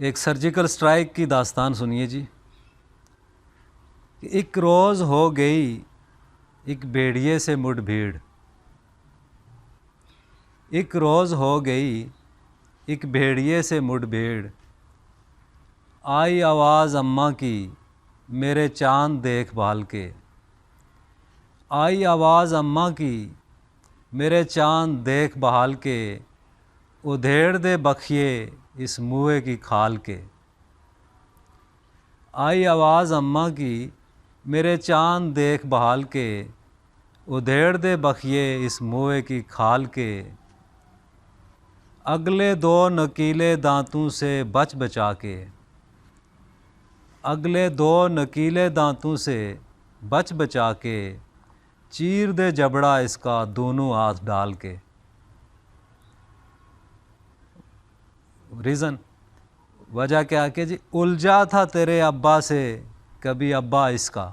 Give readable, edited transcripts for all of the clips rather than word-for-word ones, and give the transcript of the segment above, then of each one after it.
एक surgical strike की दास्तान सुनिए जी। एक रोज़ हो गई एक भेड़िए से मुठभेड़। एक रोज़ हो गई एक भेड़िए से मुठभेड़। आई आवाज़ अम्मा की मेरे चाँद देखभाल के। आई आवाज़ अम्मा की मेरे चाँद देखभाल के। उधेड़ दे बखिए इस मुँहे की खाल के। आई आवाज़ अम्मा की मेरे चाँद देखभाल के। उधेड़ दे बखिए इस मुँहे की खाल के। अगले दो नकीले दांतों से बच बचा के। अगले दो नकीले दांतों से बच बचा के। चीर दे जबड़ा इसका दोनों हाथ डाल के। रीज़न वजह क्या कि जी उलझा था तेरे अब्बा से कभी अब्बा इसका।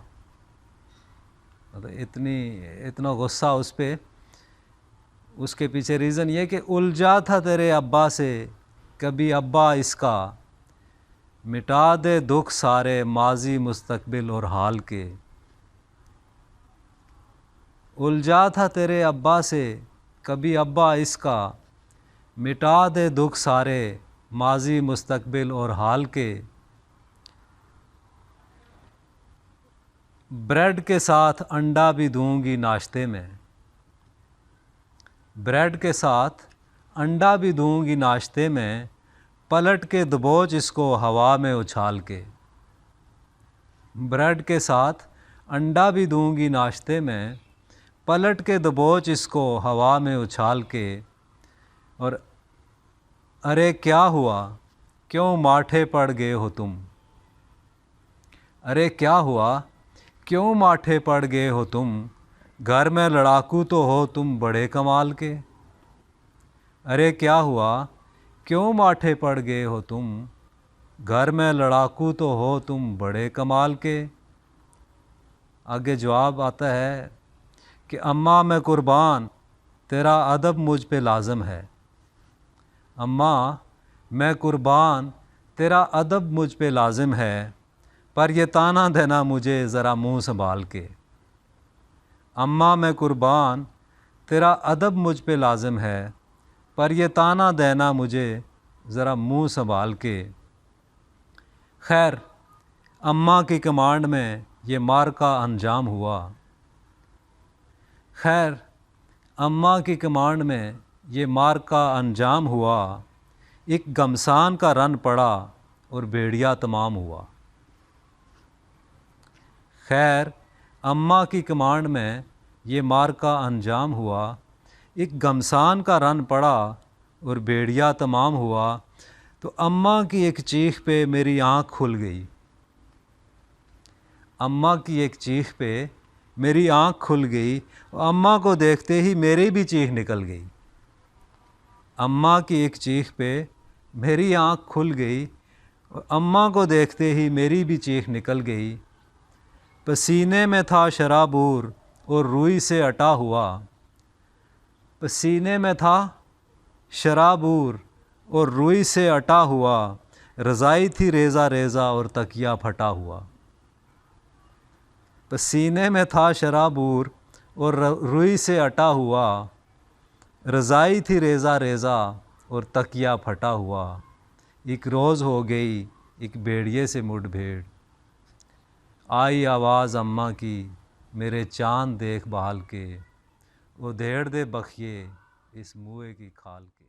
मतलब इतना गुस्सा उस पर। उसके पीछे रीज़न ये कि उलझा था तेरे अब्बा से कभी अब्बा इसका। मिटा दे दुख सारे माजी मुस्तकबिल और हाल के। उलझा था तेरे अब्बा से कभी अब्बा इसका। मिटा दे दुख सारे माजी मुस्तकबिल और हाल के। ब्रेड के साथ अंडा भी दूंगी नाश्ते में। ब्रेड के साथ अंडा भी दूंगी नाश्ते में। पलट के दबोच इसको हवा में उछाल के। ब्रेड के साथ अंडा भी दूंगी नाश्ते में। पलट के दबोच इसको हवा में उछाल के। और अरे क्या हुआ क्यों माठे पड़ गए हो तुम। अरे क्या हुआ क्यों माठे पड़ गए हो तुम। घर में लड़ाकू तो हो तुम बड़े कमाल के। अरे क्या हुआ क्यों माठे पड़ गए हो तुम। घर में लड़ाकू तो हो तुम बड़े कमाल के। आगे जवाब आता है कि अम्मा मैं कुर्बान तेरा अदब मुझ पे लाज़म है। अम्मा मैं कुर्बान तेरा अदब मुझ पे लाज़िम है। पर ये ताना देना मुझे ज़रा मुँह संभाल के। अम्मा मैं कुर्बान तेरा अदब मुझ पे लाज़िम है। पर ये ताना देना मुझे ज़रा मुँह संभाल के। खैर अम्मा की कमांड में ये मार का अंजाम हुआ। खैर अम्मा की कमांड में ये मार का अंजाम हुआ। एक गमसान का रन पड़ा और भेड़िया तमाम हुआ। खैर अम्मा की कमांड में ये मार का अंजाम हुआ। एक गमसान का रन पड़ा और भेड़िया तमाम हुआ। तो अम्मा की एक चीख पे मेरी आँख खुल गई। अम्मा की एक चीख पे मेरी आँख खुल गई। अम्मा को देखते ही मेरी भी चीख निकल गई। अम्मा की एक चीख पे मेरी आँख खुल गई। अम्मा को देखते ही मेरी भी चीख निकल गई। पसीने में था शराबूर और रुई से अटा हुआ। पसीने में था शराबूर और रुई से अटा हुआ। रज़ाई थी रेज़ा रेज़ा और तकिया फटा हुआ। पसीने में था शराबूर और रुई से अटा हुआ। रज़ाई थी रेज़ा रेज़ा और तकिया फटा हुआ। एक रोज़ हो गई एक भेड़िए से मुठभेड़। आई आवाज़ अम्मा की मेरे चाँद देखभाल के। उधेड़ दे बखिए इस मुँहे की खाल के।